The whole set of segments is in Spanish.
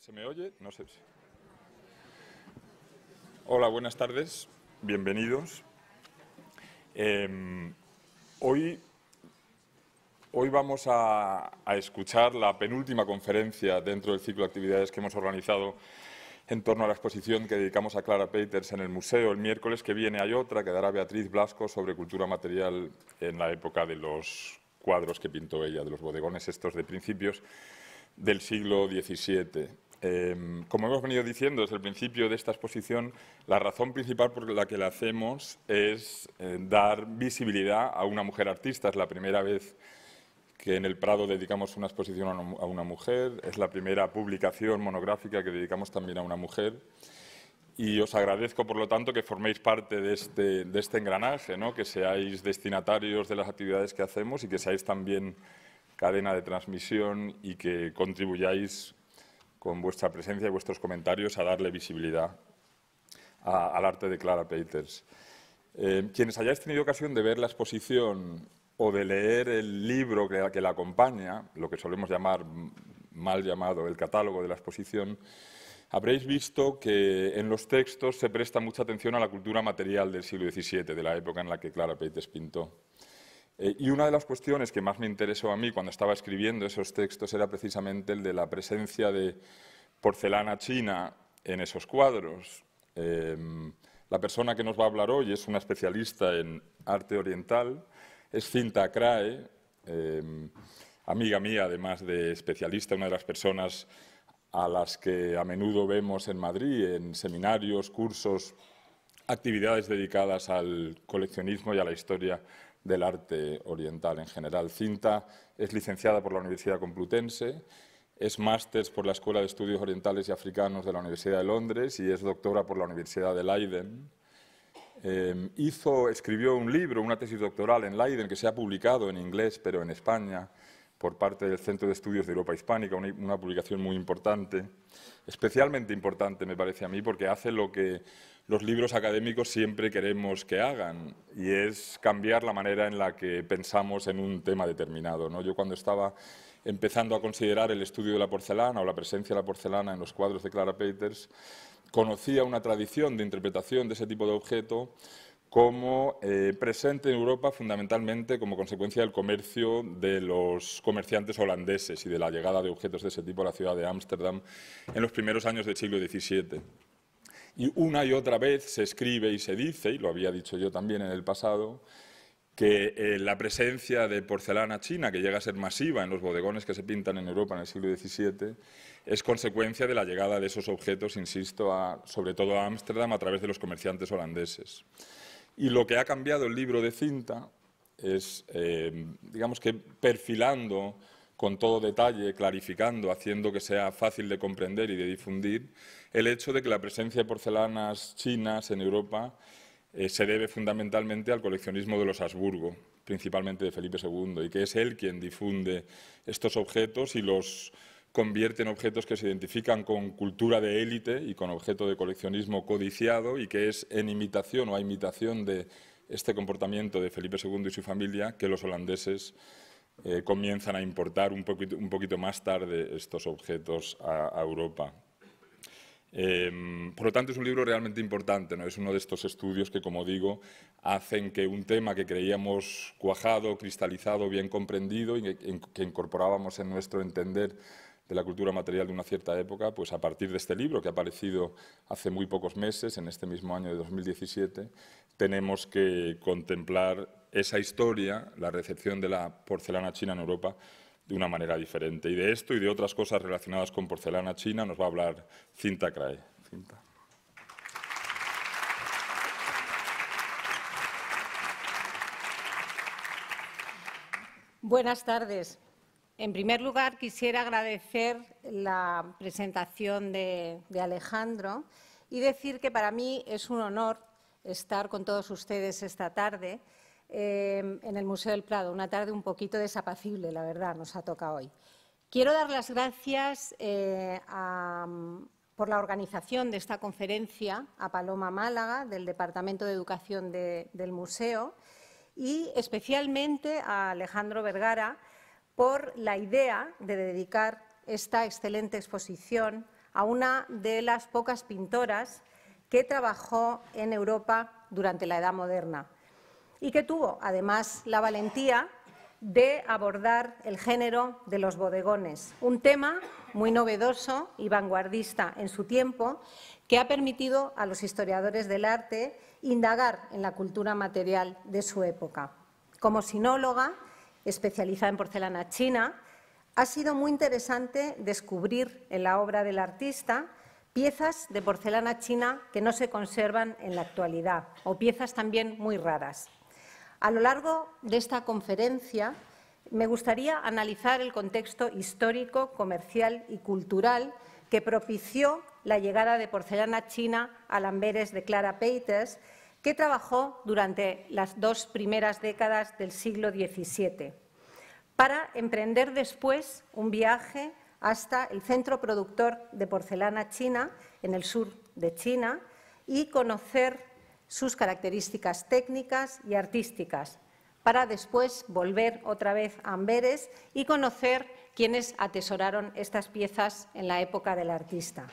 ¿Se me oye? No sé. Hola, buenas tardes. Bienvenidos. Hoy vamos a escuchar la penúltima conferencia dentro del ciclo de actividades que hemos organizado en torno a la exposición que dedicamos a Clara Peeters en el museo. El miércoles que viene hay otra que dará Beatriz Blasco sobre cultura material en la época de los cuadros que pintó ella, de los bodegones estos de principios del siglo XVII. Como hemos venido diciendo desde el principio de esta exposición, la razón principal por la que la hacemos es dar visibilidad a una mujer artista. Es la primera vez que en el Prado dedicamos una exposición a una mujer, es la primera publicación monográfica que dedicamos también a una mujer. Y os agradezco, por lo tanto, que forméis parte de este engranaje, ¿no? Que seáis destinatarios de las actividades que hacemos y que seáis también cadena de transmisión y que contribuyáis con vuestra presencia y vuestros comentarios a darle visibilidad al arte de Clara Peeters. Quienes hayáis tenido ocasión de ver la exposición o de leer el libro que la acompaña, lo que solemos llamar, mal llamado, el catálogo de la exposición, habréis visto que en los textos se presta mucha atención a la cultura material del siglo XVII, de la época en la que Clara Peeters pintó. Y una de las cuestiones que más me interesó a mí cuando estaba escribiendo esos textos era precisamente el de la presencia de porcelana china en esos cuadros. La persona que nos va a hablar hoy es una especialista en arte oriental, es Cinta Crae, amiga mía, además de especialista, una de las personas a las que a menudo vemos en Madrid, en seminarios, cursos, actividades dedicadas al coleccionismo y a la historia del arte oriental en general. Cinta es licenciada por la Universidad Complutense, es máster por la Escuela de Estudios Orientales y Africanos de la Universidad de Londres y es doctora por la Universidad de Leiden. Escribió un libro, una tesis doctoral en Leiden que se ha publicado en inglés, pero en España, por parte del Centro de Estudios de Europa Hispánica, una publicación muy importante, especialmente importante me parece a mí, porque hace lo que los libros académicos siempre queremos que hagan, y es cambiar la manera en la que pensamos en un tema determinado, ¿no? Yo cuando estaba empezando a considerar el estudio de la porcelana o la presencia de la porcelana en los cuadros de Clara Peeters, conocía una tradición de interpretación de ese tipo de objeto como presente en Europa fundamentalmente como consecuencia del comercio de los comerciantes holandeses y de la llegada de objetos de ese tipo a la ciudad de Ámsterdam en los primeros años del siglo XVII. Y una y otra vez se escribe y se dice, y lo había dicho yo también en el pasado, que la presencia de porcelana china, que llega a ser masiva en los bodegones que se pintan en Europa en el siglo XVII, es consecuencia de la llegada de esos objetos, insisto, sobre todo a Ámsterdam a través de los comerciantes holandeses. Y lo que ha cambiado el libro de Cinta es, digamos que perfilando con todo detalle, clarificando, haciendo que sea fácil de comprender y de difundir, el hecho de que la presencia de porcelanas chinas en Europa se debe fundamentalmente al coleccionismo de los Habsburgo, principalmente de Felipe II, y que es él quien difunde estos objetos y los convierte en objetos que se identifican con cultura de élite y con objeto de coleccionismo codiciado, y que es en imitación o a imitación de este comportamiento de Felipe II y su familia que los holandeses comienzan a importar un poquito más tarde estos objetos a Europa. Por lo tanto, es un libro realmente importante, ¿no? Es uno de estos estudios que, como digo, hacen que un tema que creíamos cuajado, cristalizado, bien comprendido y que incorporábamos en nuestro entender de la cultura material de una cierta época, pues a partir de este libro que ha aparecido hace muy pocos meses, en este mismo año de 2017, tenemos que contemplar esa historia, la recepción de la porcelana china en Europa, de una manera diferente. Y de esto y de otras cosas relacionadas con porcelana china nos va a hablar Cinta Crae. Cinta. Buenas tardes. En primer lugar, quisiera agradecer la presentación de Alejandro y decir que para mí es un honor estar con todos ustedes esta tarde en el Museo del Prado, una tarde un poquito desapacible, la verdad, nos ha tocado hoy. Quiero dar las gracias por la organización de esta conferencia a Paloma Málaga, del Departamento de Educación del Museo, y especialmente a Alejandro Vergara por la idea de dedicar esta excelente exposición a una de las pocas pintoras que trabajó en Europa durante la Edad Moderna y que tuvo, además, la valentía de abordar el género de los bodegones, un tema muy novedoso y vanguardista en su tiempo que ha permitido a los historiadores del arte indagar en la cultura material de su época. Como sinóloga, especializada en porcelana china, ha sido muy interesante descubrir en la obra del artista piezas de porcelana china que no se conservan en la actualidad o piezas también muy raras. A lo largo de esta conferencia me gustaría analizar el contexto histórico, comercial y cultural que propició la llegada de porcelana china a Amberes de Clara Peйтers, que trabajó durante las 2 primeras décadas del siglo XVII, para emprender después un viaje hasta el centro productor de porcelana china en el sur de China y conocer sus características técnicas y artísticas, para después volver otra vez a Amberes y conocer quienes atesoraron estas piezas en la época del artista.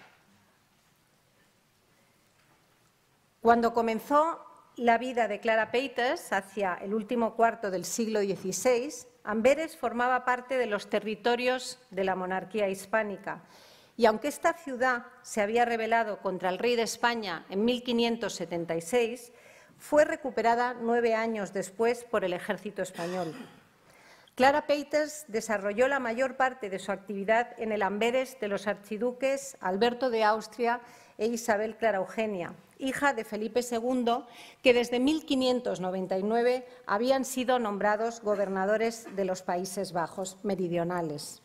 Cuando comenzó la vida de Clara Peйтers, hacia el último cuarto del siglo XVI, Amberes formaba parte de los territorios de la monarquía hispánica. Y aunque esta ciudad se había rebelado contra el rey de España en 1576, fue recuperada 9 años después por el ejército español. Clara Peйтers desarrolló la mayor parte de su actividad en el Amberes de los archiduques Alberto de Austria e Isabel Clara Eugenia, hija de Felipe II, que desde 1599 habían sido nombrados gobernadores de los Países Bajos meridionales.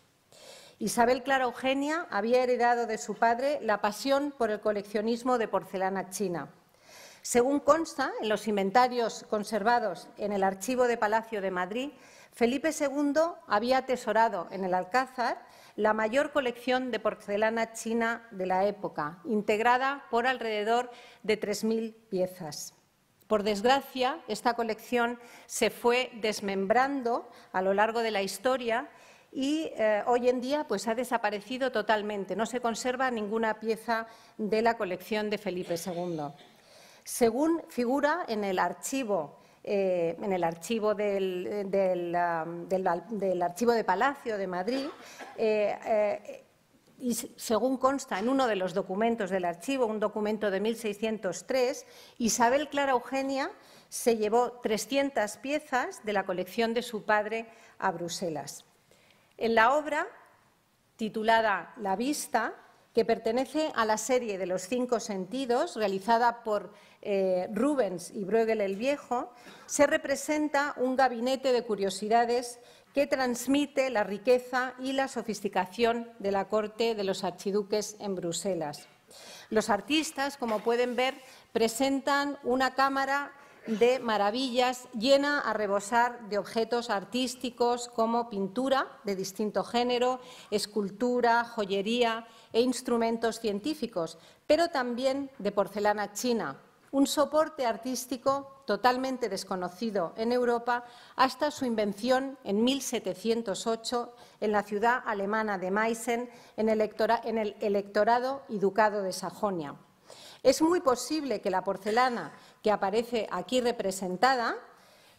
Isabel Clara Eugenia había heredado de su padre la pasión por el coleccionismo de porcelana china. Según consta en los inventarios conservados en el Archivo de Palacio de Madrid, Felipe II había atesorado en el Alcázar la mayor colección de porcelana china de la época, integrada por alrededor de 3.000 piezas. Por desgracia, esta colección se fue desmembrando a lo largo de la historia y hoy en día pues, ha desaparecido totalmente. No se conserva ninguna pieza de la colección de Felipe II. Según figura en el archivo del Archivo de Palacio de Madrid, y según consta en uno de los documentos del archivo, un documento de 1603, Isabel Clara Eugenia se llevó 300 piezas de la colección de su padre a Bruselas. En la obra, titulada La vista, que pertenece a la serie de los 5 sentidos, realizada por Rubens y Bruegel el Viejo, se representa un gabinete de curiosidades que transmite la riqueza y la sofisticación de la corte de los archiduques en Bruselas. Los artistas, como pueden ver, presentan una cámara de maravillas llena a rebosar de objetos artísticos como pintura de distinto género, escultura, joyería e instrumentos científicos, pero también de porcelana china, un soporte artístico totalmente desconocido en Europa hasta su invención en 1708 en la ciudad alemana de Meissen, en el electorado y ducado de Sajonia. Es muy posible que la porcelana que aparece aquí representada,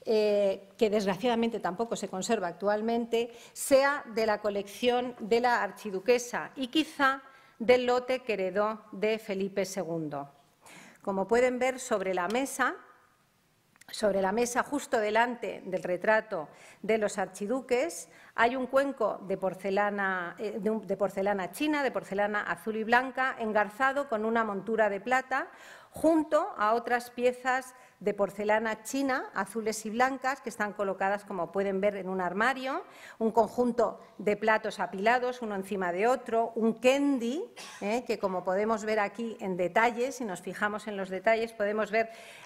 que desgraciadamente tampoco se conserva actualmente, sea de la colección de la archiduquesa y quizá del lote que heredó de Felipe II. Como pueden ver sobre la mesa justo delante del retrato de los archiduques, hay un cuenco de porcelana china, de porcelana azul y blanca, engarzado con una montura de plata, junto a otras piezas de porcelana china, azules y blancas, que están colocadas, como pueden ver, en un armario, un conjunto de platos apilados, uno encima de otro, un kendi, que como podemos ver aquí en detalle, si nos fijamos en los detalles, podemos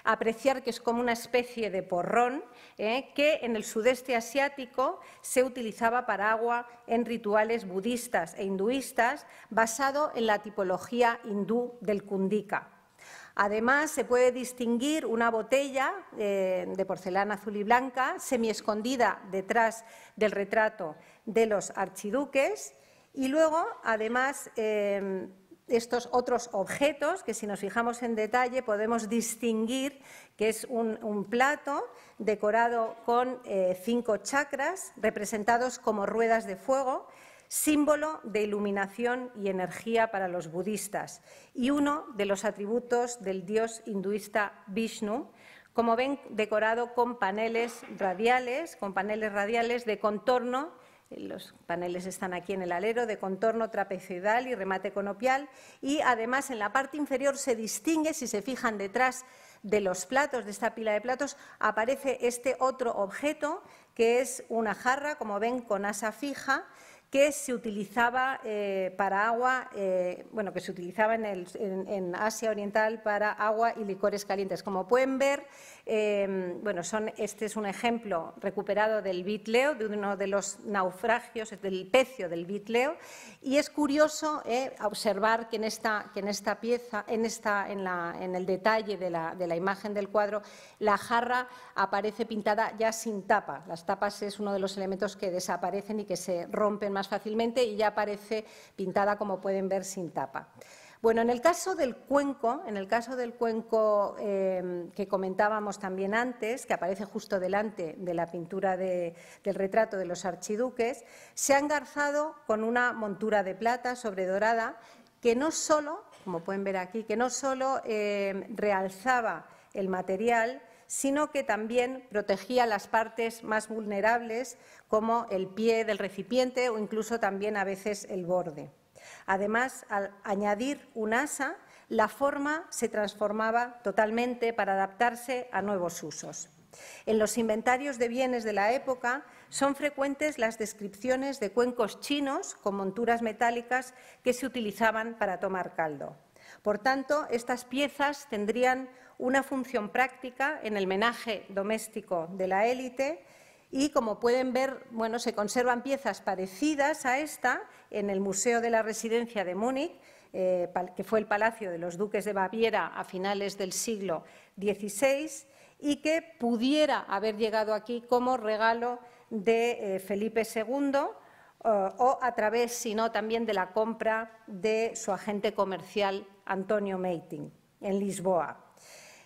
apreciar que es como una especie de porrón, que en el sudeste asiático se utilizaba para agua en rituales budistas e hinduistas, basado en la tipología hindú del kundika. Además, se puede distinguir una botella de porcelana azul y blanca, semiescondida detrás del retrato de los archiduques, Y luego, además, estos otros objetos, que si nos fijamos en detalle podemos distinguir que es un plato decorado con 5 chakras representados como ruedas de fuego, símbolo de iluminación y energía para los budistas, y uno de los atributos del dios hinduista Vishnu, como ven, decorado con paneles radiales de contorno. Los paneles están aquí en el alero, de contorno trapezoidal y remate conopial, y además en la parte inferior se distingue, si se fijan detrás de los platos, de esta pila de platos, aparece este otro objeto que es una jarra, como ven, con asa fija, que se utilizaba para agua, que se utilizaba en Asia Oriental para agua y licores calientes. Como pueden ver, este es un ejemplo recuperado del Vitleo, de uno de los naufragios del pecio del Vitleo, y es curioso observar que en esta pieza, en el detalle de la imagen del cuadro, la jarra aparece pintada ya sin tapa. Las tapas es uno de los elementos que desaparecen y que se rompen más fácilmente, y ya aparece pintada, como pueden ver, sin tapa. Bueno, en el caso del cuenco, que comentábamos también antes, que aparece justo delante de la pintura del retrato de los archiduques, se ha engarzado con una montura de plata sobredorada que no solo, como pueden ver aquí, que no solo realzaba el material, sino que también protegía las partes más vulnerables, como el pie del recipiente o incluso también a veces el borde. Además, al añadir un asa, la forma se transformaba totalmente para adaptarse a nuevos usos. En los inventarios de bienes de la época son frecuentes las descripciones de cuencos chinos con monturas metálicas que se utilizaban para tomar caldo. Por tanto, estas piezas tendrían una función práctica en el menaje doméstico de la élite y, como pueden ver, se conservan piezas parecidas a esta en el Museo de la Residencia de Múnich, que fue el Palacio de los Duques de Baviera a finales del siglo XVI y que pudiera haber llegado aquí como regalo de Felipe II o a través, si no, también de la compra de su agente comercial Antonio Meiting en Lisboa.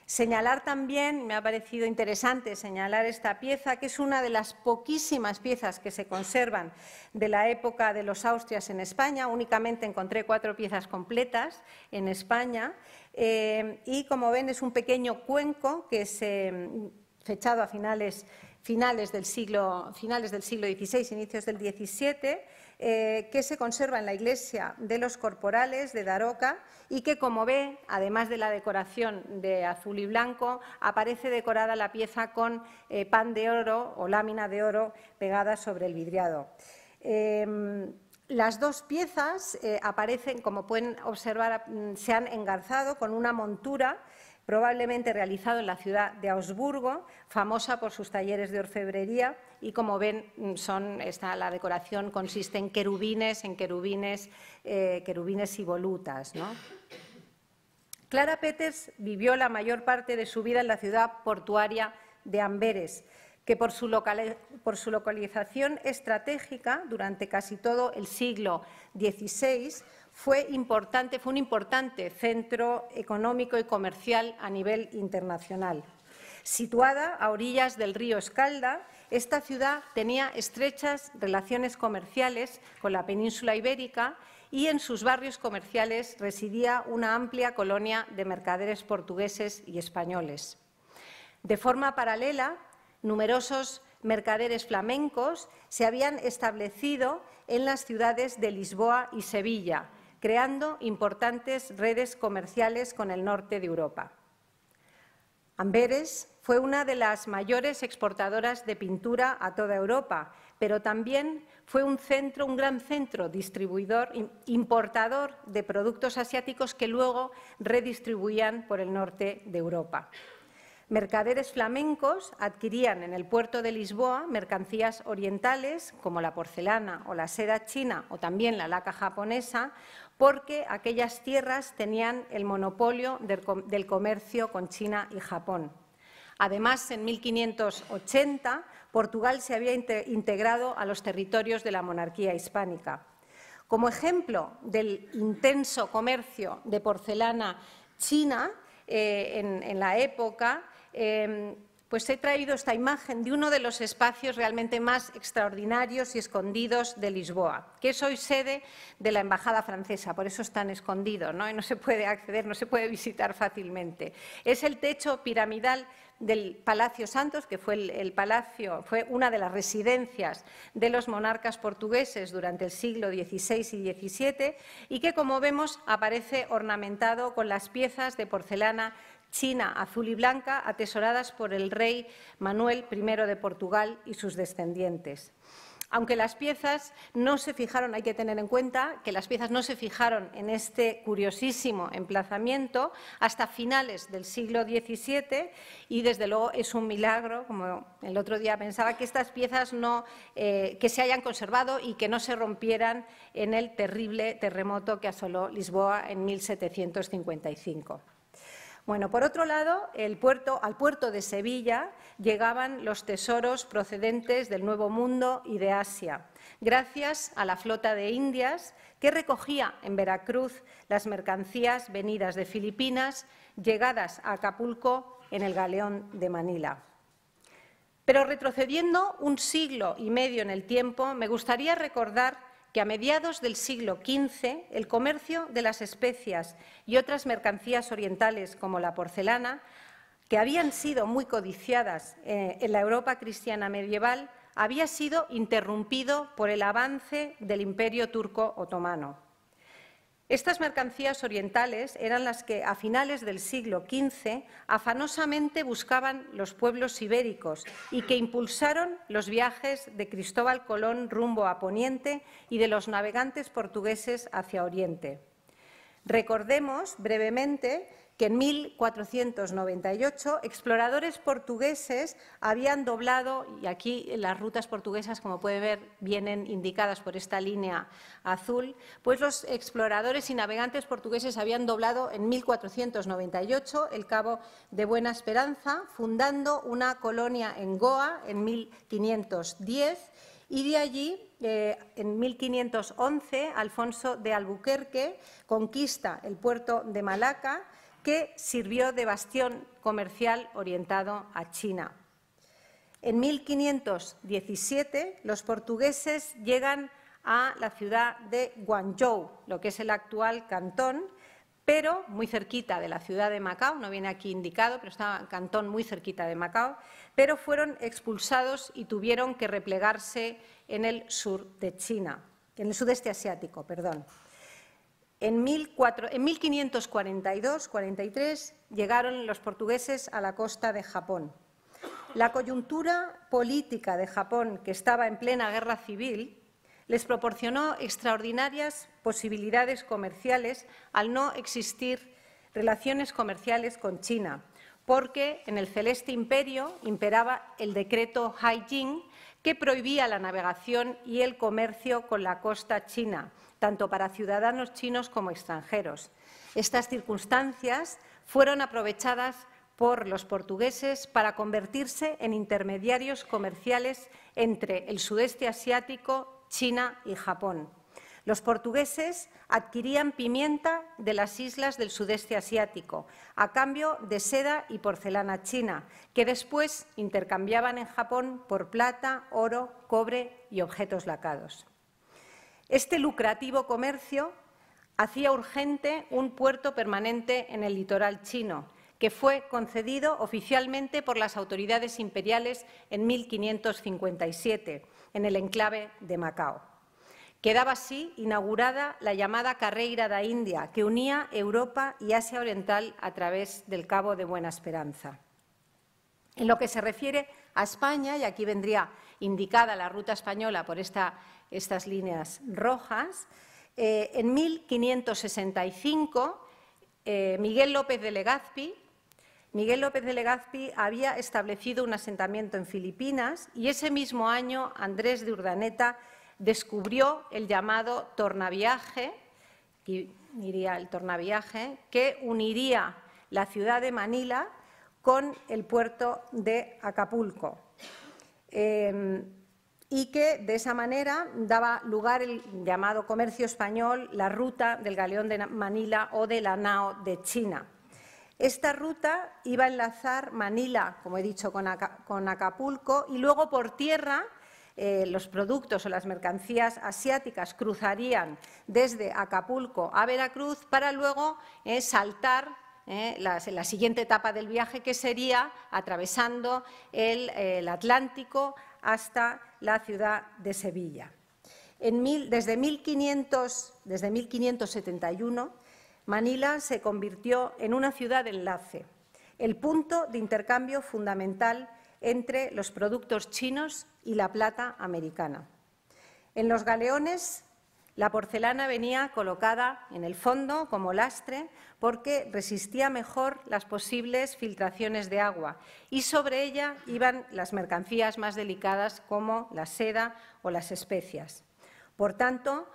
Señalar también, me ha parecido interesante señalar esta pieza, que es una de las poquísimas piezas que se conservan de la época de los Austrias en España. Únicamente encontré 4 piezas completas en España y, como ven, es un pequeño cuenco que es fechado a finales del siglo XVI, inicios del XVII, que se conserva en la iglesia de los Corporales de Daroca y que, como ve, además de la decoración de azul y blanco, aparece decorada la pieza con pan de oro o lámina de oro pegada sobre el vidriado. Las 2 piezas aparecen, como pueden observar, se han engarzado con una montura probablemente realizado en la ciudad de Augsburgo, famosa por sus talleres de orfebrería, y, como ven, la decoración consiste en querubines y volutas, ¿no? Clara Peters vivió la mayor parte de su vida en la ciudad portuaria de Amberes, que por su localización estratégica durante casi todo el siglo XVI fue un importante centro económico y comercial a nivel internacional. Situada a orillas del río Escalda, esta ciudad tenía estrechas relaciones comerciales con la península ibérica y en sus barrios comerciales residía una amplia colonia de mercaderes portugueses y españoles. De forma paralela, numerosos mercaderes flamencos se habían establecido en las ciudades de Lisboa y Sevilla, creando importantes redes comerciales con el norte de Europa. Amberes fue una de las mayores exportadoras de pintura a toda Europa, pero también fue un gran centro distribuidor, importador de productos asiáticos que luego redistribuían por el norte de Europa. Mercaderes flamencos adquirían en el puerto de Lisboa mercancías orientales como la porcelana o la seda china o también la laca japonesa, porque aquellas tierras tenían el monopolio del comercio con China y Japón. Además, en 1580, Portugal se había integrado a los territorios de la monarquía hispánica. Como ejemplo del intenso comercio de porcelana china en la época, pues he traído esta imagen de uno de los espacios realmente más extraordinarios y escondidos de Lisboa, que es hoy sede de la Embajada francesa, por eso es tan escondido, ¿no? Y no se puede acceder, no se puede visitar fácilmente. Es el techo piramidal del Palacio Santos, que fue fue una de las residencias de los monarcas portugueses durante el siglo XVI y XVII y que, como vemos, aparece ornamentado con las piezas de porcelana china azul y blanca atesoradas por el rey Manuel I de Portugal y sus descendientes. Aunque las piezas no se fijaron, hay que tener en cuenta que las piezas no se fijaron en este curiosísimo emplazamiento hasta finales del siglo XVII y, desde luego, es un milagro, como el otro día pensaba, que estas piezas que se hayan conservado y que no se rompieran en el terrible terremoto que asoló Lisboa en 1755. Bueno, por otro lado, al puerto de Sevilla llegaban los tesoros procedentes del Nuevo Mundo y de Asia, gracias a la flota de Indias que recogía en Veracruz las mercancías venidas de Filipinas, llegadas a Acapulco en el galeón de Manila. Pero retrocediendo un siglo y medio en el tiempo, me gustaría recordar que a mediados del siglo XV el comercio de las especias y otras mercancías orientales como la porcelana, que habían sido muy codiciadas en la Europa cristiana medieval, había sido interrumpido por el avance del Imperio turco otomano. Estas mercancías orientales eran las que a finales del siglo XV afanosamente buscaban los pueblos ibéricos y que impulsaron los viajes de Cristóbal Colón rumbo a Poniente y de los navegantes portugueses hacia Oriente. Recordemos brevemente que en 1498 exploradores portugueses habían doblado, y aquí las rutas portuguesas, como puede ver, vienen indicadas por esta línea azul, pues los exploradores y navegantes portugueses habían doblado en 1498 el Cabo de Buena Esperanza, fundando una colonia en Goa en 1510, y de allí, en 1511, Alfonso de Albuquerque conquista el puerto de Malaca, que sirvió de bastión comercial orientado a China. En 1517, los portugueses llegan a la ciudad de Guangzhou, lo que es el actual Cantón, pero muy cerquita de la ciudad de Macao, no viene aquí indicado, pero está Cantón muy cerquita de Macao, pero fueron expulsados y tuvieron que replegarse en el sur de China, en el sudeste asiático, perdón. En 1542-43 llegaron los portugueses a la costa de Japón. La coyuntura política de Japón, que estaba en plena guerra civil, les proporcionó extraordinarias posibilidades comerciales al no existir relaciones comerciales con China, porque en el Celeste Imperio imperaba el decreto Haijin, que prohibía la navegación y el comercio con la costa china, tanto para ciudadanos chinos como extranjeros. Estas circunstancias fueron aprovechadas por los portugueses para convertirse en intermediarios comerciales entre el sudeste asiático, China y Japón. Los portugueses adquirían pimienta de las islas del sudeste asiático a cambio de seda y porcelana china, que después intercambiaban en Japón por plata, oro, cobre y objetos lacados. Este lucrativo comercio hacía urgente un puerto permanente en el litoral chino, que fue concedido oficialmente por las autoridades imperiales en 1557, en el enclave de Macao. Quedaba así inaugurada la llamada Carreira da India, que unía Europa y Asia Oriental a través del Cabo de Buena Esperanza. En lo que se refiere a España, y aquí vendría indicada la ruta española por estas líneas rojas, en 1565 Miguel López de Legazpi había establecido un asentamiento en Filipinas y ese mismo año Andrés de Urdaneta descubrió el llamado tornaviaje, que uniría la ciudad de Manila con el puerto de Acapulco. y que de esa manera daba lugar el llamado comercio español, la ruta del galeón de Manila o de la nao de China. Esta ruta iba a enlazar Manila, como he dicho, con Acapulco, y luego por tierra los productos o las mercancías asiáticas cruzarían desde Acapulco a Veracruz para luego saltar la siguiente etapa del viaje, que sería atravesando el Atlántico hasta la ciudad de Sevilla. Desde 1571, Manila se convirtió en una ciudad de enlace, el punto de intercambio fundamental entre los productos chinos y la plata americana. En los galeones, la porcelana venía colocada en el fondo como lastre porque resistía mejor las posibles filtraciones de agua, y sobre ella iban las mercancías más delicadas como la seda o las especias. Por tanto,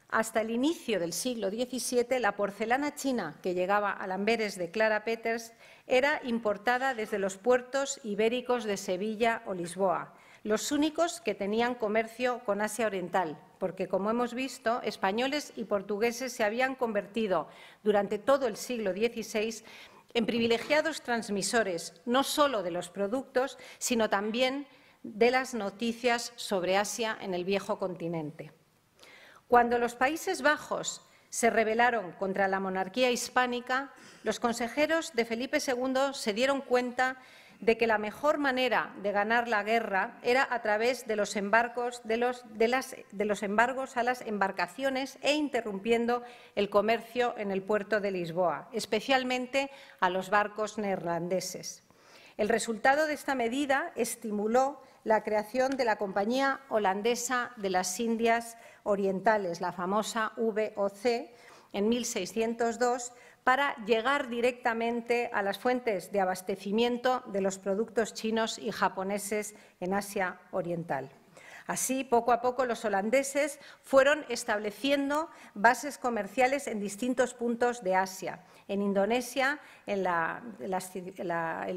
hasta el inicio del siglo XVII, la porcelana china que llegaba a Amberes de Clara Peters era importada desde los puertos ibéricos de Sevilla o Lisboa, los únicos que tenían comercio con Asia Oriental, porque, como hemos visto, españoles y portugueses se habían convertido durante todo el siglo XVI en privilegiados transmisores no solo de los productos, sino también de las noticias sobre Asia en el viejo continente. Cuando los Países Bajos se rebelaron contra la monarquía hispánica, los consejeros de Felipe II se dieron cuenta de que la mejor manera de ganar la guerra era a través de los embargos a las embarcaciones e interrumpiendo el comercio en el puerto de Lisboa, especialmente a los barcos neerlandeses. El resultado de esta medida estimuló la creación de la Compañía Holandesa de las Indias Orientales, la famosa VOC, en 1602, para llegar directamente a las fuentes de abastecimiento de los productos chinos y japoneses en Asia Oriental. Así, poco a poco, los holandeses fueron estableciendo bases comerciales en distintos puntos de Asia. En Indonesia, en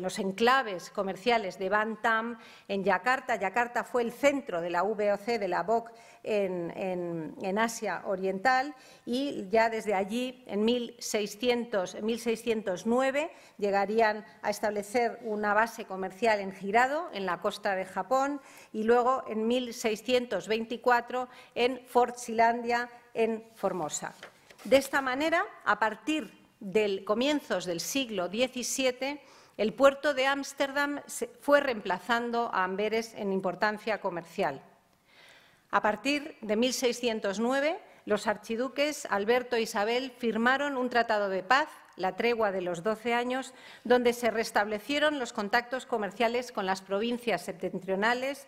los enclaves comerciales de Batam, en Yakarta. Yakarta fue el centro de la VOC, de la BOC, en Asia Oriental, y ya desde allí, en 1609, llegarían a establecer una base comercial en Hirado, en la costa de Japón, y luego en 1624 en Fort Zeelandia, en Formosa. De esta manera, a partir de comienzos del siglo XVII, el puerto de Ámsterdam fue reemplazando a Amberes en importancia comercial. A partir de 1609, los archiduques Alberto e Isabel firmaron un tratado de paz, la tregua de los 12 años, donde se restablecieron los contactos comerciales con las provincias septentrionales,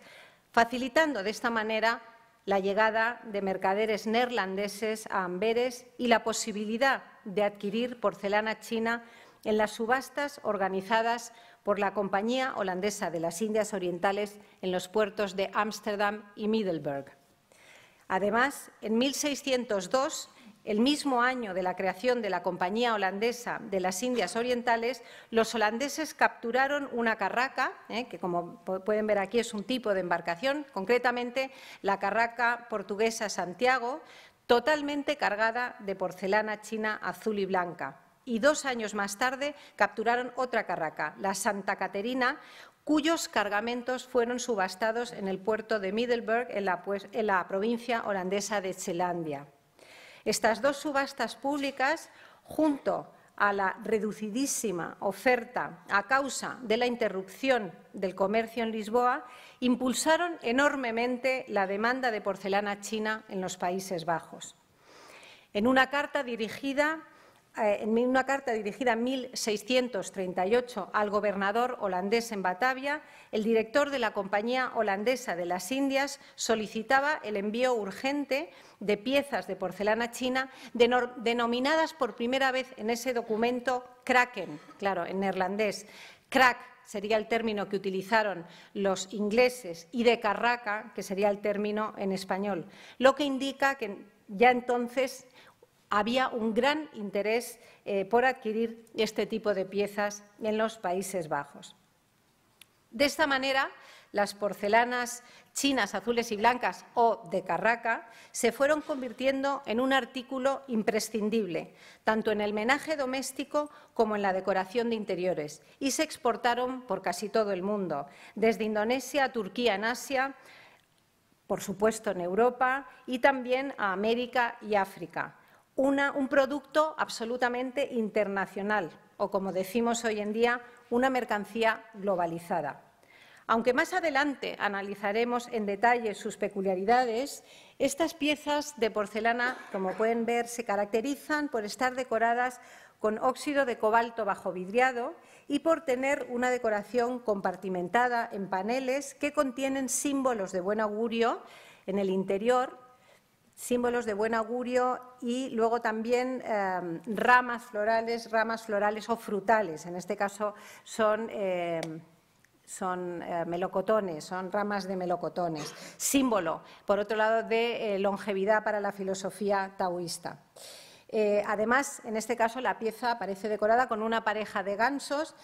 facilitando de esta manera la llegada de mercaderes neerlandeses a Amberes y la posibilidad de adquirir porcelana china en las subastas organizadas por la Compañía Holandesa de las Indias Orientales en los puertos de Ámsterdam y Middelburg. Además, en 1602, el mismo año de la creación de la Compañía Holandesa de las Indias Orientales, los holandeses capturaron una carraca, que, como pueden ver aquí, es un tipo de embarcación, concretamente la carraca portuguesa Santiago, totalmente cargada de porcelana china azul y blanca. Y 2 años más tarde capturaron otra carraca, la Santa Caterina, cuyos cargamentos fueron subastados en el puerto de Middelburg, en la provincia holandesa de Zeelandia. Estas dos subastas públicas, junto a la reducidísima oferta a causa de la interrupción del comercio en Lisboa, impulsaron enormemente la demanda de porcelana china en los Países Bajos. En una carta dirigida en 1638 al gobernador holandés en Batavia, el director de la Compañía Holandesa de las Indias solicitaba el envío urgente de piezas de porcelana china denominadas por primera vez en ese documento kraken, claro, en neerlandés. Crack sería el término que utilizaron los ingleses, y de carraca, que sería el término en español, lo que indica que ya entonces había un gran interés por adquirir este tipo de piezas en los Países Bajos. De esta manera, las porcelanas chinas azules y blancas o de Carraca se fueron convirtiendo en un artículo imprescindible, tanto en el menaje doméstico como en la decoración de interiores, y se exportaron por casi todo el mundo, desde Indonesia a Turquía en Asia, por supuesto en Europa y también a América y África. Un producto absolutamente internacional, o como decimos hoy en día, una mercancía globalizada. Aunque más adelante analizaremos en detalle sus peculiaridades, estas piezas de porcelana, como pueden ver, se caracterizan por estar decoradas con óxido de cobalto bajo vidriado y por tener una decoración compartimentada en paneles que contienen símbolos de buen augurio en el interior, símbolos de buen augurio y luego también ramas florales o frutales. En este caso son melocotones, son ramas de melocotones, símbolo, por otro lado, de longevidad para la filosofía taoísta. Además, en este caso, la pieza aparece decorada con una pareja de gansos,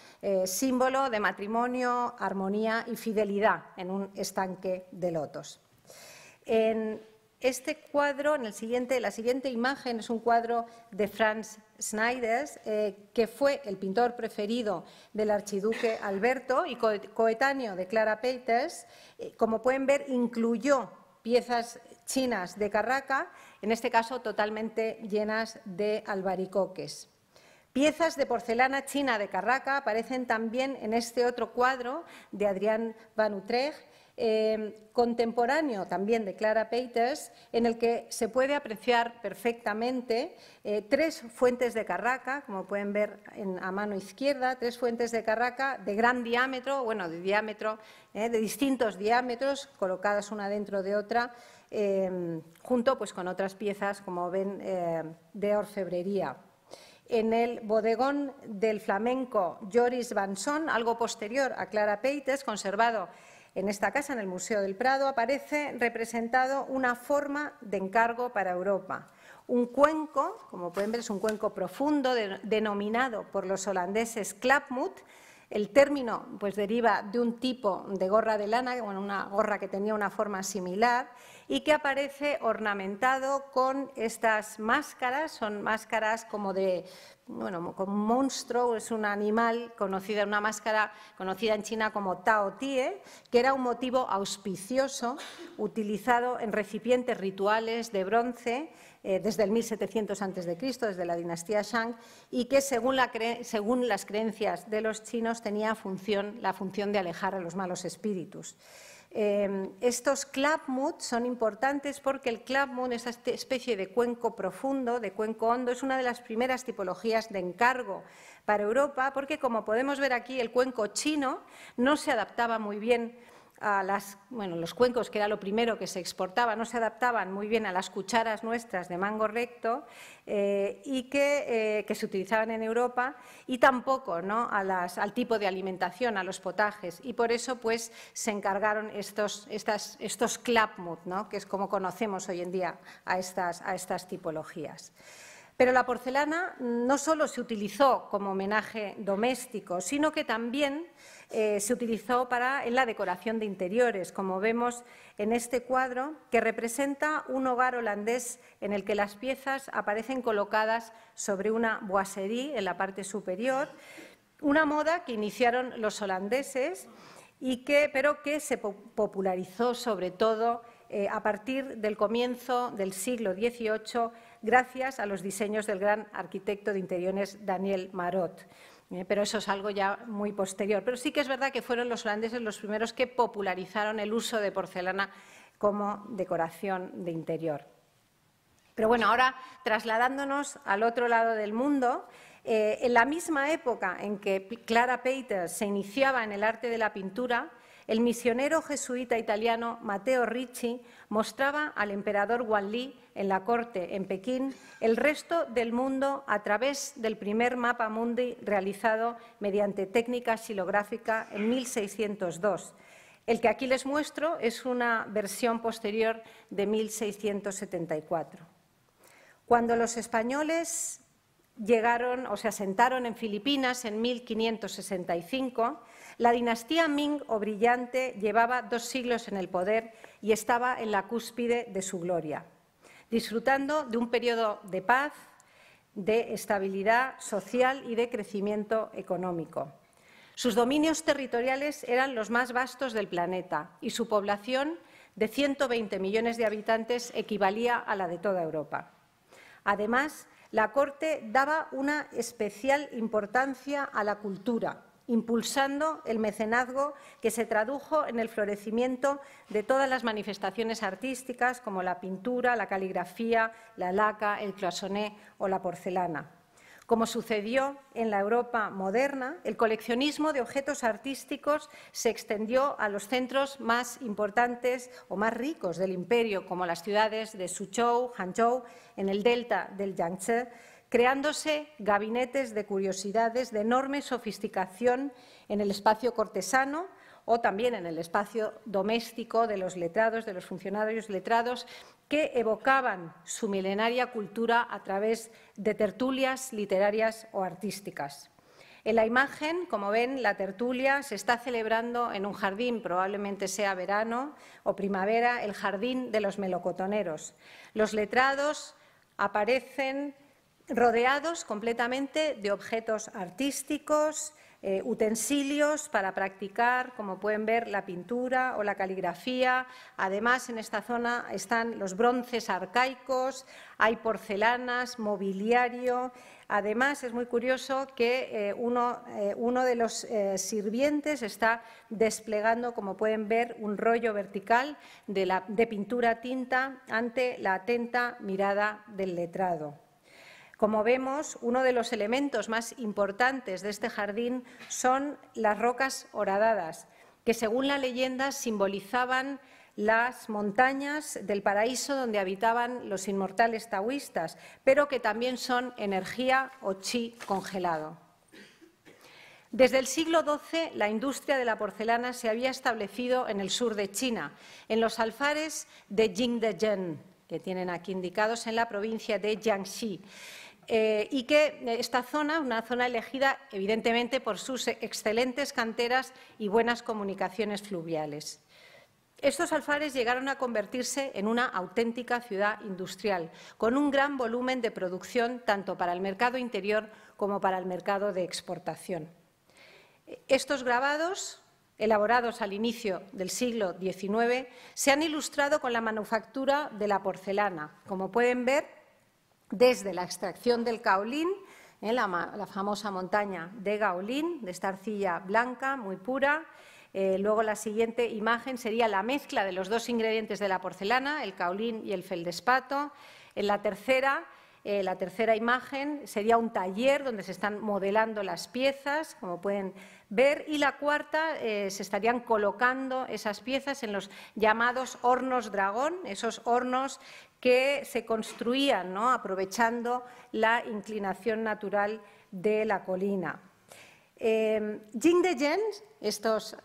símbolo de matrimonio, armonía y fidelidad en un estanque de lotos. En este cuadro, la siguiente imagen es un cuadro de Franz Schneiders, que fue el pintor preferido del archiduque Alberto y coetáneo de Clara Peters. Como pueden ver, incluyó piezas chinas de Carraca, en este caso totalmente llenas de albaricoques. Piezas de porcelana china de Carraca aparecen también en este otro cuadro de Adriaan van Utrecht, contemporáneo también de Clara Peters, en el que se puede apreciar perfectamente tres fuentes de Carraca, como pueden ver a mano izquierda, tres fuentes de Carraca de gran diámetro, bueno, de diámetro, de distintos diámetros, colocadas una dentro de otra, junto pues, con otras piezas, como ven, de orfebrería. En el bodegón del flamenco Joris Vanson, algo posterior a Clara Peters, conservado en esta casa, en el Museo del Prado, aparece representado una forma de encargo para Europa. Un cuenco, como pueden ver, es un cuenco profundo denominado por los holandeses klapmuth. El término pues, deriva de un tipo de gorra de lana, bueno, una gorra que tenía una forma similar y que aparece ornamentado con estas máscaras. Son máscaras como de, bueno, como un monstruo, es un animal conocida, una máscara conocida en China como Tao Tie, que era un motivo auspicioso utilizado en recipientes rituales de bronce desde el 1700 a.C., desde la dinastía Shang, y que según las creencias de los chinos tenía la función de alejar a los malos espíritus. Estos klapmuth son importantes porque el klapmuth, esta especie de cuenco profundo, de cuenco hondo, es una de las primeras tipologías de encargo para Europa, porque como podemos ver aquí, el cuenco chino no se adaptaba muy bien a los cuencos, que era lo primero que se exportaba, no se adaptaban muy bien a las cucharas nuestras de mango recto y que se utilizaban en Europa, y tampoco, ¿no?, al tipo de alimentación, a los potajes, y por eso pues, se encargaron estos klapmuth, ¿no?, que es como conocemos hoy en día a estas tipologías. Pero la porcelana no solo se utilizó como homenaje doméstico, sino que también se utilizó en la decoración de interiores, como vemos en este cuadro, que representa un hogar holandés en el que las piezas aparecen colocadas sobre una boiserie en la parte superior, una moda que iniciaron los holandeses, pero que se popularizó sobre todo a partir del comienzo del siglo XVIII, gracias a los diseños del gran arquitecto de interiores Daniel Marot. Pero eso es algo ya muy posterior. Pero sí que es verdad que fueron los holandeses los primeros que popularizaron el uso de porcelana como decoración de interior. Pero bueno, ahora trasladándonos al otro lado del mundo, en la misma época en que Clara Peters se iniciaba en el arte de la pintura, el misionero jesuita italiano Matteo Ricci mostraba al emperador Wanli en la corte en Pekín el resto del mundo a través del primer mapa mundi realizado mediante técnica xilográfica en 1602. El que aquí les muestro es una versión posterior de 1674. Cuando los españoles llegaron o se asentaron en Filipinas en 1565, La dinastía Ming o brillante llevaba 2 siglos en el poder y estaba en la cúspide de su gloria, disfrutando de un periodo de paz, de estabilidad social y de crecimiento económico. Sus dominios territoriales eran los más vastos del planeta y su población, de 120 millones de habitantes, equivalía a la de toda Europa. Además, la corte daba una especial importancia a la cultura, impulsando el mecenazgo que se tradujo en el florecimiento de todas las manifestaciones artísticas como la pintura, la caligrafía, la laca, el cloisonné o la porcelana. Como sucedió en la Europa moderna, el coleccionismo de objetos artísticos se extendió a los centros más importantes o más ricos del imperio, como las ciudades de Suzhou, Hangzhou, en el delta del Yangtze, creándose gabinetes de curiosidades de enorme sofisticación en el espacio cortesano o también en el espacio doméstico de los letrados, de los funcionarios letrados, que evocaban su milenaria cultura a través de tertulias literarias o artísticas. En la imagen, como ven, la tertulia se está celebrando en un jardín, probablemente sea verano o primavera, el jardín de los melocotoneros. Los letrados aparecen rodeados completamente de objetos artísticos, utensilios para practicar, como pueden ver, la pintura o la caligrafía. Además, en esta zona están los bronces arcaicos, hay porcelanas, mobiliario. Además, es muy curioso que uno de los sirvientes está desplegando, como pueden ver, un rollo vertical de pintura tinta ante la atenta mirada del letrado. Como vemos, uno de los elementos más importantes de este jardín son las rocas horadadas, que según la leyenda simbolizaban las montañas del paraíso donde habitaban los inmortales taoístas, pero que también son energía o chi congelado. Desde el siglo XII, la industria de la porcelana se había establecido en el sur de China, en los alfares de Jingdezhen, que tienen aquí indicados en la provincia de Jiangxi. Y que esta zona, una zona elegida evidentemente por sus excelentes canteras y buenas comunicaciones fluviales. Estos alfares llegaron a convertirse en una auténtica ciudad industrial, con un gran volumen de producción tanto para el mercado interior como para el mercado de exportación. Estos grabados, elaborados al inicio del siglo XIX, se han ilustrado con la manufactura de la porcelana. Como pueden ver, desde la extracción del caolín, la famosa montaña de Gaolín, de esta arcilla blanca, muy pura. Luego la siguiente imagen sería la mezcla de los 2 ingredientes de la porcelana, el caolín y el feldespato. En la tercera imagen sería un taller donde se están modelando las piezas, como pueden ver, y la cuarta se estarían colocando esas piezas en los llamados hornos dragón, esos hornos que se construían, ¿no?, aprovechando la inclinación natural de la colina. Jingdezhen, estos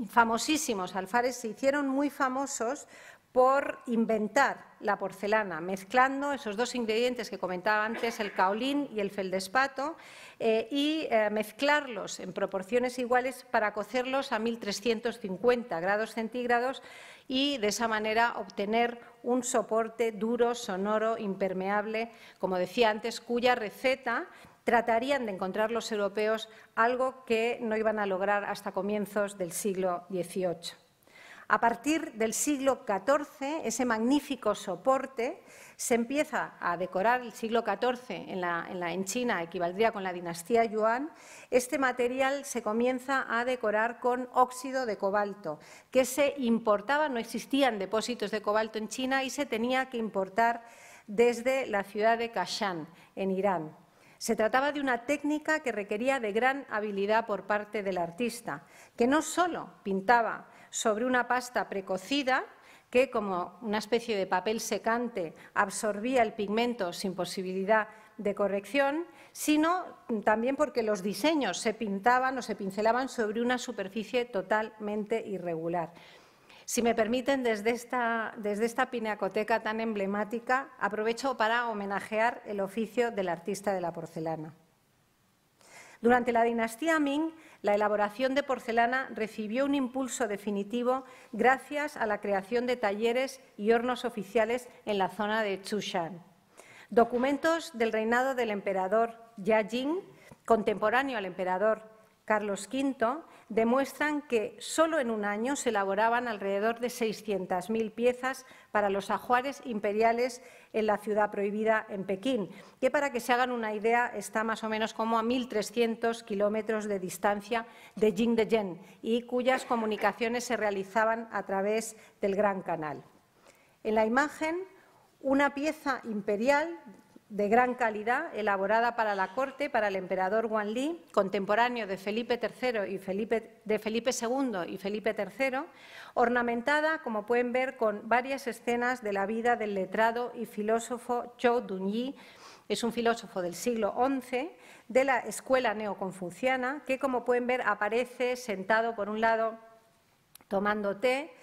famosísimos alfares, se hicieron muy famosos por inventar la porcelana, mezclando esos 2 ingredientes que comentaba antes, el caolín y el feldespato, y mezclarlos en proporciones iguales para cocerlos a 1350 grados centígrados y de esa manera obtener un soporte duro, sonoro, impermeable, como decía antes, cuya receta tratarían de encontrar los europeos, algo que no iban a lograr hasta comienzos del siglo XVIII. A partir del siglo XIV, ese magnífico soporte se empieza a decorar. El siglo XIV en China equivaldría con la dinastía Yuan. Este material se comienza a decorar con óxido de cobalto, que se importaba, no existían depósitos de cobalto en China y se tenía que importar desde la ciudad de Kashan, en Irán. Se trataba de una técnica que requería de gran habilidad por parte del artista, que no solo pintaba sobre una pasta precocida, que como una especie de papel secante absorbía el pigmento sin posibilidad de corrección, sino también porque los diseños se pintaban o se pincelaban sobre una superficie totalmente irregular. Si me permiten, desde esta pinacoteca tan emblemática, aprovecho para homenajear el oficio del artista de la porcelana. Durante la dinastía Ming, la elaboración de porcelana recibió un impulso definitivo gracias a la creación de talleres y hornos oficiales en la zona de Zhoushan. Documentos del reinado del emperador Yajing, contemporáneo al emperador Carlos V, demuestran que solo en un año se elaboraban alrededor de 600.000 piezas para los ajuares imperiales en la ciudad prohibida en Pekín, que para que se hagan una idea está más o menos como a 1.300 kilómetros de distancia de Jingdezhen y cuyas comunicaciones se realizaban a través del Gran Canal. En la imagen, una pieza imperial de gran calidad, elaborada para la corte, para el emperador Wanli, contemporáneo de Felipe II y Felipe II y Felipe III, ornamentada, como pueden ver, con varias escenas de la vida del letrado y filósofo Zhou Dunyi. Es un filósofo del siglo XI, de la escuela neoconfuciana, que, como pueden ver, aparece sentado, por un lado, tomando té,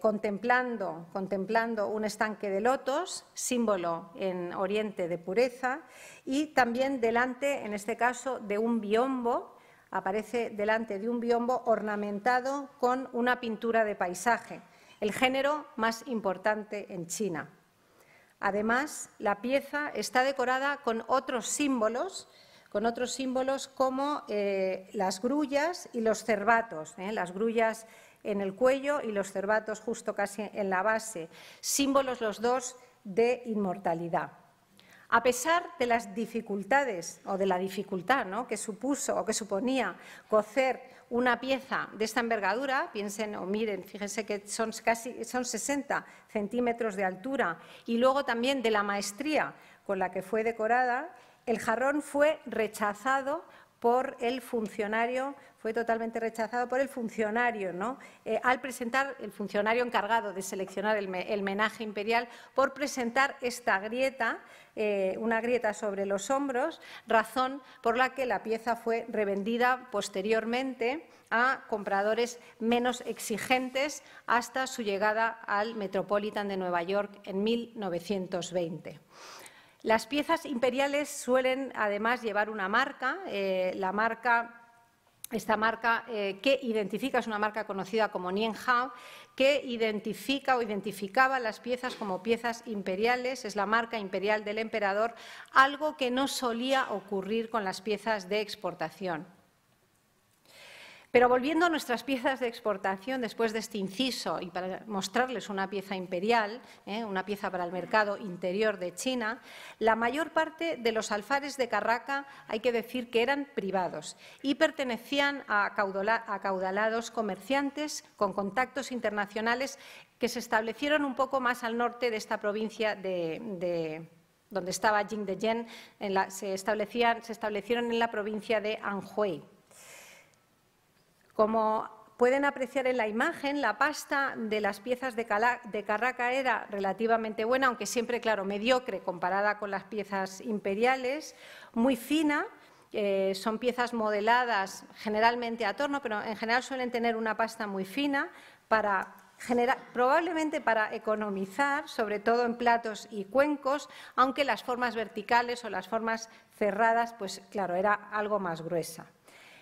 contemplando un estanque de lotos, símbolo en Oriente de pureza, y también delante, en este caso, de un biombo, aparece delante de un biombo ornamentado con una pintura de paisaje, el género más importante en China. Además, la pieza está decorada con otros símbolos como las grullas y los cervatos, las grullas en el cuello y los cervatos justo casi en la base, símbolos los dos de inmortalidad. A pesar de las dificultades o de la dificultad, ¿no?, que supuso o que suponía cocer una pieza de esta envergadura, piensen o miren, fíjense que son 60 centímetros de altura, y luego también de la maestría con la que fue decorada, el jarrón fue rechazado por el funcionario, fue totalmente rechazado por el funcionario, ¿no?, al presentar, el funcionario encargado de seleccionar el menaje imperial, por presentar esta grieta, una grieta sobre los hombros, razón por la que la pieza fue revendida posteriormente a compradores menos exigentes hasta su llegada al Metropolitan de Nueva York en 1920. Las piezas imperiales suelen, además, llevar una marca. Esta marca que identifica, es una marca conocida como Nianhao, que identifica o identificaba las piezas como piezas imperiales, es la marca imperial del emperador, algo que no solía ocurrir con las piezas de exportación. Pero volviendo a nuestras piezas de exportación, después de este inciso y para mostrarles una pieza imperial, una pieza para el mercado interior de China, la mayor parte de los alfares de Carraca hay que decir que eran privados y pertenecían a acaudalados comerciantes con contactos internacionales que se establecieron un poco más al norte de esta provincia donde estaba Jingdezhen, se establecieron en la provincia de Anhui. Como pueden apreciar en la imagen, la pasta de las piezas de Carraca era relativamente buena, aunque siempre, claro, mediocre comparada con las piezas imperiales, muy fina. Son piezas modeladas generalmente a torno, pero en general suelen tener una pasta muy fina probablemente para economizar, sobre todo en platos y cuencos, aunque las formas verticales o las formas cerradas, pues claro, era algo más gruesa.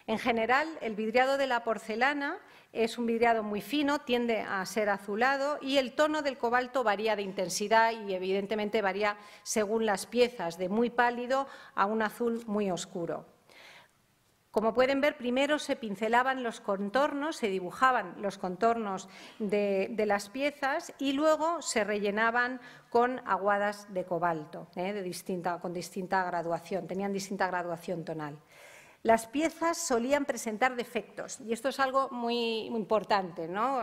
En general, el vidriado de la porcelana es un vidriado muy fino, tiende a ser azulado y el tono del cobalto varía de intensidad y evidentemente varía según las piezas, de muy pálido a un azul muy oscuro. Como pueden ver, primero se pincelaban los contornos, se dibujaban los contornos de las piezas y luego se rellenaban con aguadas de cobalto, con distinta graduación, tenían distinta graduación tonal. Las piezas solían presentar defectos, y esto es algo muy importante, ¿no?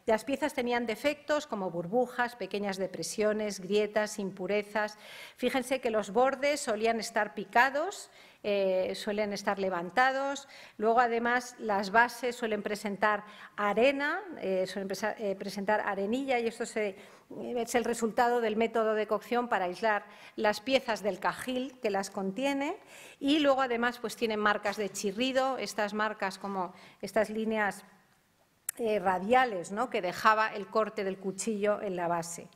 Las piezas tenían defectos como burbujas, pequeñas depresiones, grietas, impurezas. Fíjense que los bordes solían estar picados, suelen estar levantados. Luego, además, las bases suelen presentar arena, suelen presentar arenilla, y esto es el resultado del método de cocción para aislar las piezas del cajil que las contiene. Y luego, además, pues tienen marcas de chirrido, estas marcas como estas líneas radiales, ¿no?, que dejaba el corte del cuchillo en la base.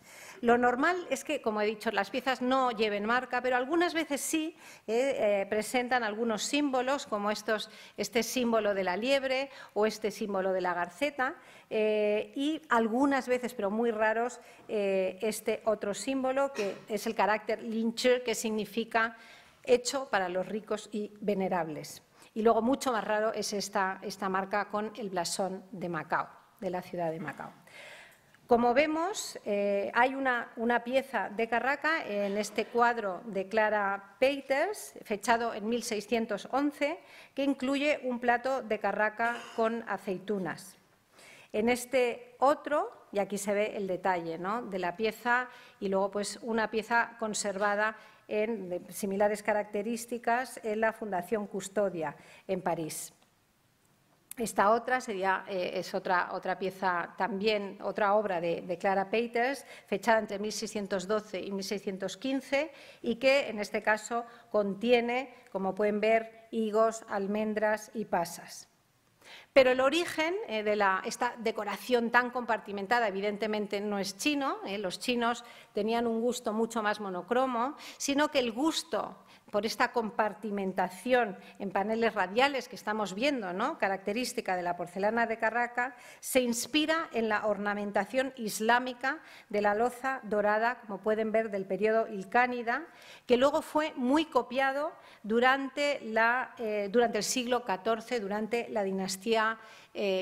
Lo normal es que, como he dicho, las piezas no lleven marca, pero algunas veces sí presentan algunos símbolos, como este símbolo de la liebre o este símbolo de la garceta, y algunas veces, pero muy raros, este otro símbolo, que es el carácter Lyncher, que significa hecho para los ricos y venerables. Y luego, mucho más raro, es esta marca con el blasón de Macao, de la ciudad de Macao. Como vemos, hay una pieza de Carraca en este cuadro de Clara Peeters, fechado en 1611, que incluye un plato de Carraca con aceitunas. En este otro, y aquí se ve el detalle, ¿no?, de la pieza, y luego pues una pieza conservada de similares características en la Fundación Custodia, en París. Esta otra es otra pieza también, otra obra de Clara Peeters, fechada entre 1612 y 1615, y que en este caso contiene, como pueden ver, higos, almendras y pasas. Pero el origen de esta decoración tan compartimentada evidentemente no es chino, los chinos tenían un gusto mucho más monocromo, sino que el gusto por esta compartimentación en paneles radiales que estamos viendo, ¿no?, característica de la porcelana de Carraca, se inspira en la ornamentación islámica de la loza dorada, como pueden ver, del periodo ilcánida, que luego fue muy copiado durante el siglo XIV, durante la dinastía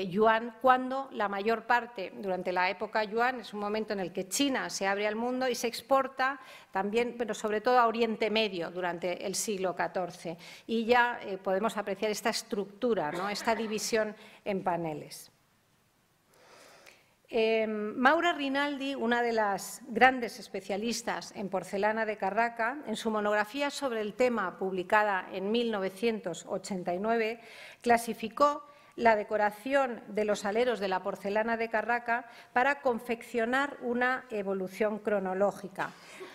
Yuan, cuando la mayor parte, durante la época Yuan, es un momento en el que China se abre al mundo y se exporta también, pero sobre todo a Oriente Medio, durante el siglo XIV. Y ya podemos apreciar esta estructura, ¿no?, esta división en paneles. Maura Rinaldi, una de las grandes especialistas en porcelana de Carraca, en su monografía sobre el tema, publicada en 1989, clasificó la decoración de los aleros de la porcelana de Carraca para confeccionar una evolución cronológica.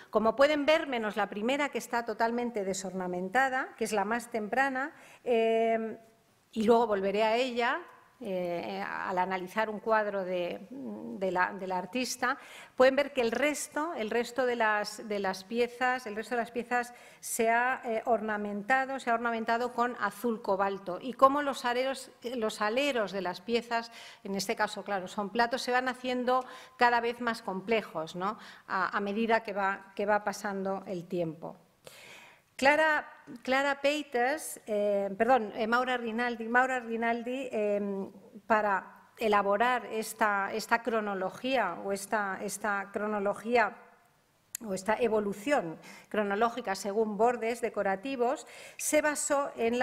Como pueden ver, menos la primera, que está totalmente desornamentada, que es la más temprana, y luego volveré a ella, al analizar un cuadro de la artista, pueden ver que el resto de las piezas se ha ornamentado con azul cobalto, y cómo los aleros de las piezas, en este caso, claro, son platos, se van haciendo cada vez más complejos, ¿no?, a medida que va pasando el tiempo. Maura Rinaldi, para elaborar esta cronología o esta evolución cronológica según bordes decorativos, se basó en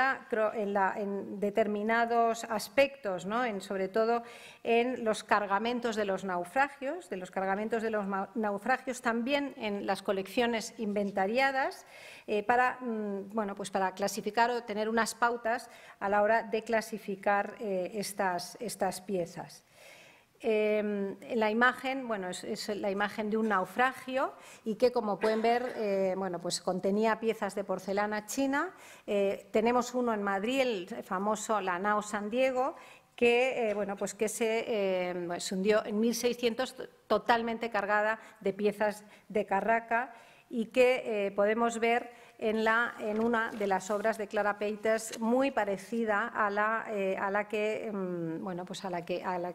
determinados aspectos, ¿no?, sobre todo en los cargamentos de los naufragios, también en las colecciones inventariadas, para clasificar o tener unas pautas a la hora de clasificar estas piezas. La imagen, es la imagen de un naufragio, y que, como pueden ver, contenía piezas de porcelana china. Tenemos uno en Madrid, el famoso La Nao San Diego, que se hundió en 1600, totalmente cargada de piezas de Carraca, y que podemos ver en una de las obras de Clara Peeters, muy parecida a la que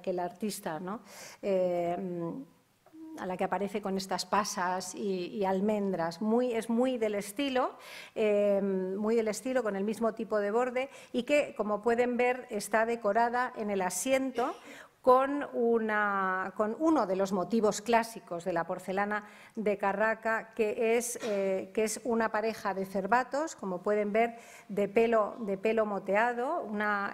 el artista, ¿no?, a la que aparece con estas pasas y almendras. Es muy del estilo, con el mismo tipo de borde, y que, como pueden ver, está decorada en el asiento con uno de los motivos clásicos de la porcelana de Carraca, que es una pareja de cervatos, como pueden ver, de pelo moteado, unos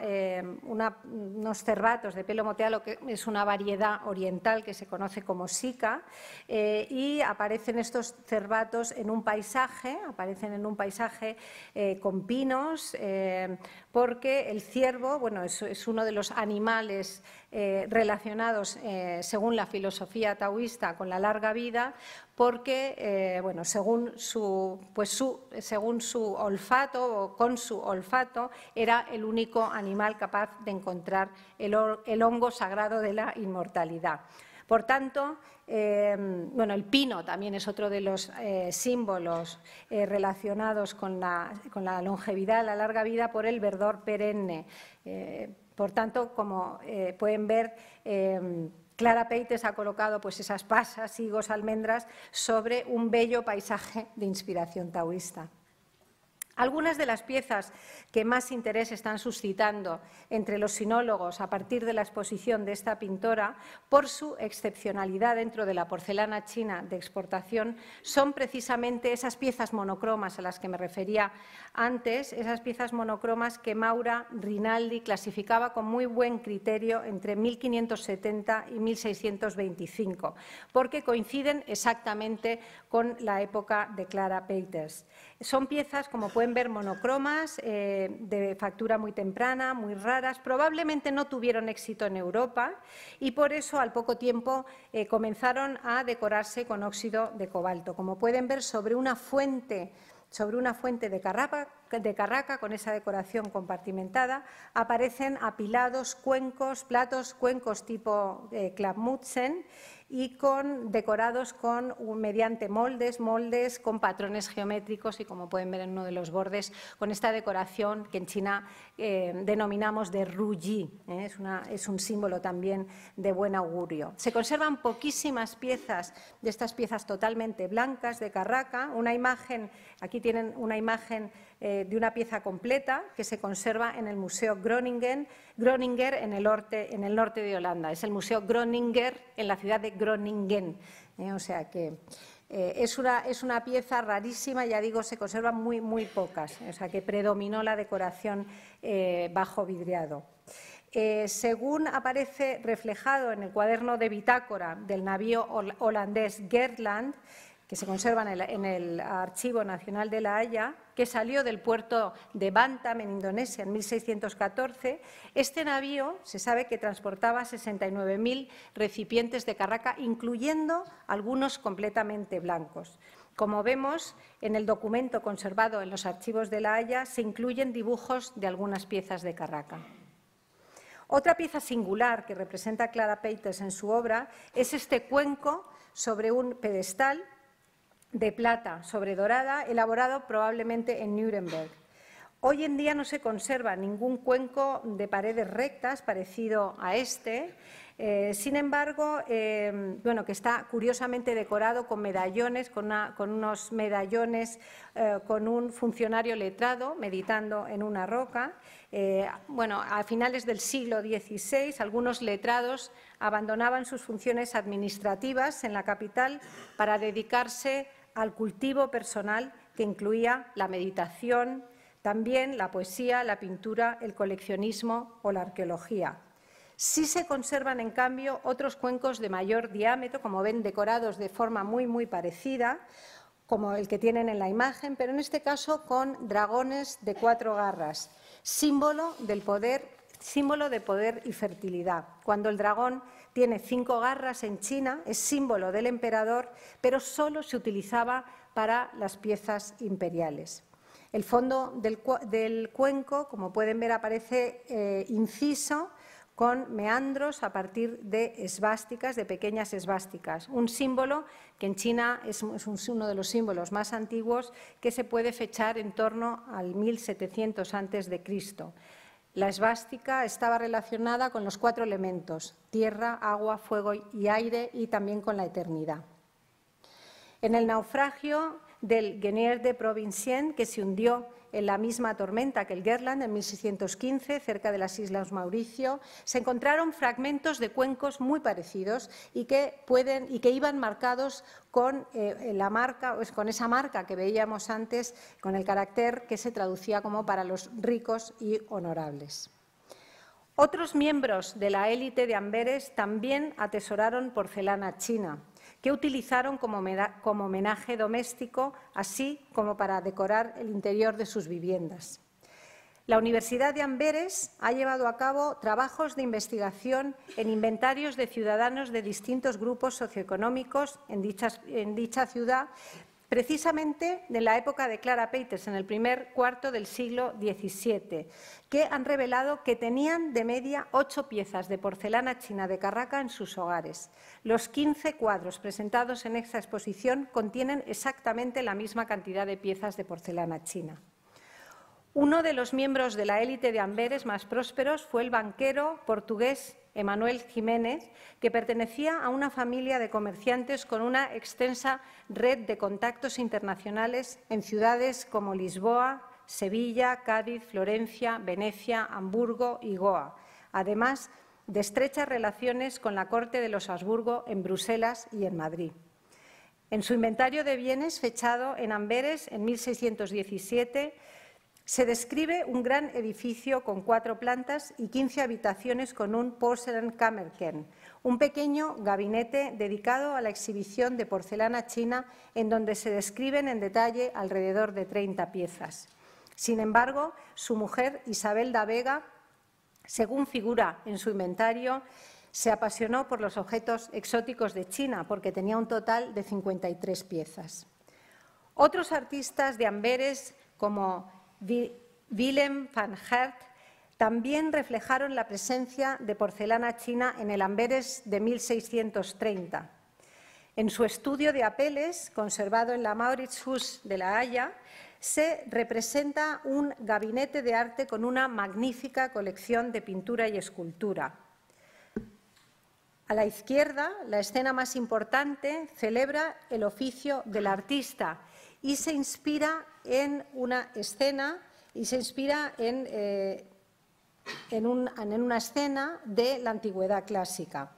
cervatos de pelo moteado, que es una variedad oriental que se conoce como sica, y aparecen estos cervatos en un paisaje, con pinos, porque el ciervo, es uno de los animales relacionados, según la filosofía taoísta, con la larga vida, porque, bueno, según su olfato o con su olfato, era el único animal capaz de encontrar el hongo sagrado de la inmortalidad. Por tanto, bueno, el pino también es otro de los símbolos relacionados con la longevidad, la larga vida, por el verdor perenne. Por tanto, como pueden ver, Clara Peites ha colocado pues, esas pasas, higos, almendras sobre un bello paisaje de inspiración taoísta. Algunas de las piezas que más interés están suscitando entre los sinólogos a partir de la exposición de esta pintora, por su excepcionalidad dentro de la porcelana china de exportación, son precisamente esas piezas monocromas a las que me refería antes, esas piezas monocromas que Maura Rinaldi clasificaba con muy buen criterio entre 1570 y 1625, porque coinciden exactamente con la época de Clara Peites. Son piezas, como pueden ver, monocromas, de factura muy temprana, muy raras. Probablemente no tuvieron éxito en Europa y por eso al poco tiempo comenzaron a decorarse con óxido de cobalto. Como pueden ver, sobre una fuente de carraca, con esa decoración compartimentada, aparecen apilados cuencos, cuencos tipo Klappmützen, y decorados mediante moldes con patrones geométricos y, como pueden ver en uno de los bordes, con esta decoración que en China denominamos de ruyi. Es un símbolo también de buen augurio. Se conservan poquísimas piezas de estas piezas totalmente blancas de carraca. Una imagen, aquí tienen una imagen de una pieza completa que se conserva en el Museo Groninger en el norte de Holanda. Es el Museo Groninger en la ciudad de Groningen. O sea que es una pieza rarísima, ya digo, se conservan muy pocas. O sea que predominó la decoración bajo vidriado. Según aparece reflejado en el cuaderno de bitácora del navío holandés Gertland, que se conserva en el Archivo Nacional de La Haya, que salió del puerto de Bantam, en Indonesia, en 1614, este navío se sabe que transportaba 69.000 recipientes de carraca, incluyendo algunos completamente blancos. Como vemos, en el documento conservado en los archivos de La Haya se incluyen dibujos de algunas piezas de carraca. Otra pieza singular que representa a Clara Peites en su obra es este cuenco sobre un pedestal de plata sobre dorada, elaborado probablemente en Nuremberg. Hoy en día no se conserva ningún cuenco de paredes rectas parecido a este. Sin embargo, bueno, que está curiosamente decorado con medallones, con unos medallones con un funcionario letrado meditando en una roca. Bueno, a finales del siglo XVI, algunos letrados abandonaban sus funciones administrativas en la capital para dedicarse al cultivo personal, que incluía la meditación, también la poesía, la pintura, el coleccionismo o la arqueología. Sí se conservan, en cambio, otros cuencos de mayor diámetro, como ven, decorados de forma muy parecida, como el que tienen en la imagen, pero en este caso con dragones de 4 garras, símbolo de poder y fertilidad. Cuando el dragón tiene 5 garras en China, es símbolo del emperador, pero solo se utilizaba para las piezas imperiales. El fondo del cuenco, como pueden ver, aparece inciso con meandros a partir de esvásticas, de pequeñas esvásticas. Un símbolo que en China es uno de los símbolos más antiguos, que se puede fechar en torno al 1700 a.C. La esvástica estaba relacionada con los 4 elementos: tierra, agua, fuego y aire, y también con la eternidad. En el naufragio del Guenier de Provinciennes, que se hundió en la misma tormenta que el Gertland en 1615, cerca de las Islas Mauricio, se encontraron fragmentos de cuencos muy parecidos y que iban marcados con con esa marca que veíamos antes, con el carácter que se traducía como para los ricos y honorables. Otros miembros de la élite de Amberes también atesoraron porcelana china, que utilizaron como homenaje doméstico, así como para decorar el interior de sus viviendas. La Universidad de Amberes ha llevado a cabo trabajos de investigación en inventarios de ciudadanos de distintos grupos socioeconómicos en dicha ciudad, precisamente en la época de Clara Peeters, en el primer cuarto del siglo XVII, que han revelado que tenían de media 8 piezas de porcelana china de Carraca en sus hogares. Los 15 cuadros presentados en esta exposición contienen exactamente la misma cantidad de piezas de porcelana china. Uno de los miembros de la élite de Amberes más prósperos fue el banquero portugués Emanuel Jiménez, que pertenecía a una familia de comerciantes con una extensa red de contactos internacionales en ciudades como Lisboa, Sevilla, Cádiz, Florencia, Venecia, Hamburgo y Goa, además de estrechas relaciones con la corte de los Habsburgo en Bruselas y en Madrid. En su inventario de bienes, fechado en Amberes en 1617, se describe un gran edificio con 4 plantas y 15 habitaciones con un Porzellankammerchen, un pequeño gabinete dedicado a la exhibición de porcelana china en donde se describen en detalle alrededor de 30 piezas. Sin embargo, su mujer, Isabel da Vega, según figura en su inventario, se apasionó por los objetos exóticos de China porque tenía un total de 53 piezas. Otros artistas de Amberes, como Willem van Hert, también reflejaron la presencia de porcelana china en el Amberes de 1630. En su estudio de Apeles, conservado en la Mauritshuis de La Haya, se representa un gabinete de arte con una magnífica colección de pintura y escultura. A la izquierda, la escena más importante celebra el oficio del artista y se inspira en una escena una escena de la antigüedad clásica.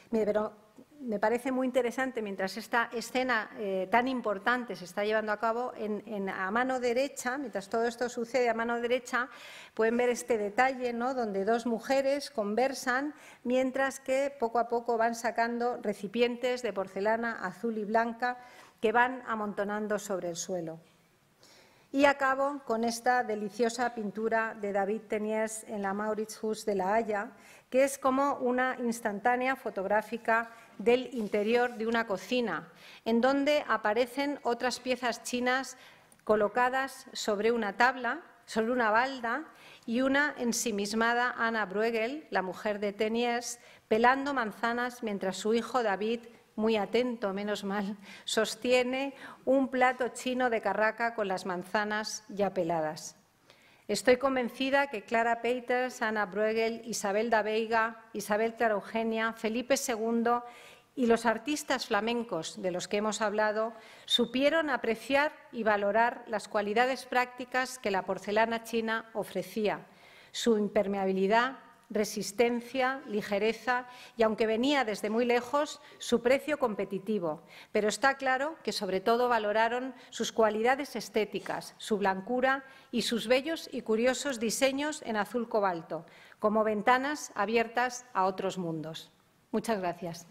Pero me parece muy interesante, mientras esta escena tan importante se está llevando a cabo, a mano derecha, mientras todo esto sucede a mano derecha, pueden ver este detalle, ¿no?, donde 2 mujeres conversan mientras que poco a poco van sacando recipientes de porcelana azul y blanca que van amontonando sobre el suelo. Y acabo con esta deliciosa pintura de David Teniers en la Mauritshuis de La Haya, que es como una instantánea fotográfica del interior de una cocina, en donde aparecen otras piezas chinas colocadas sobre una tabla, sobre una balda, y una ensimismada Anna Bruegel, la mujer de Teniers, pelando manzanas mientras su hijo David, muy atento, menos mal, sostiene un plato chino de Carraca con las manzanas ya peladas. Estoy convencida que Clara Peeters, Anna Bruegel, Isabel da Veiga, Isabel Clara Eugenia, Felipe II y los artistas flamencos de los que hemos hablado supieron apreciar y valorar las cualidades prácticas que la porcelana china ofrecía, su impermeabilidad, resistencia, ligereza y, aunque venía desde muy lejos, su precio competitivo. Pero está claro que sobre todo valoraron sus cualidades estéticas, su blancura y sus bellos y curiosos diseños en azul cobalto, como ventanas abiertas a otros mundos. Muchas gracias.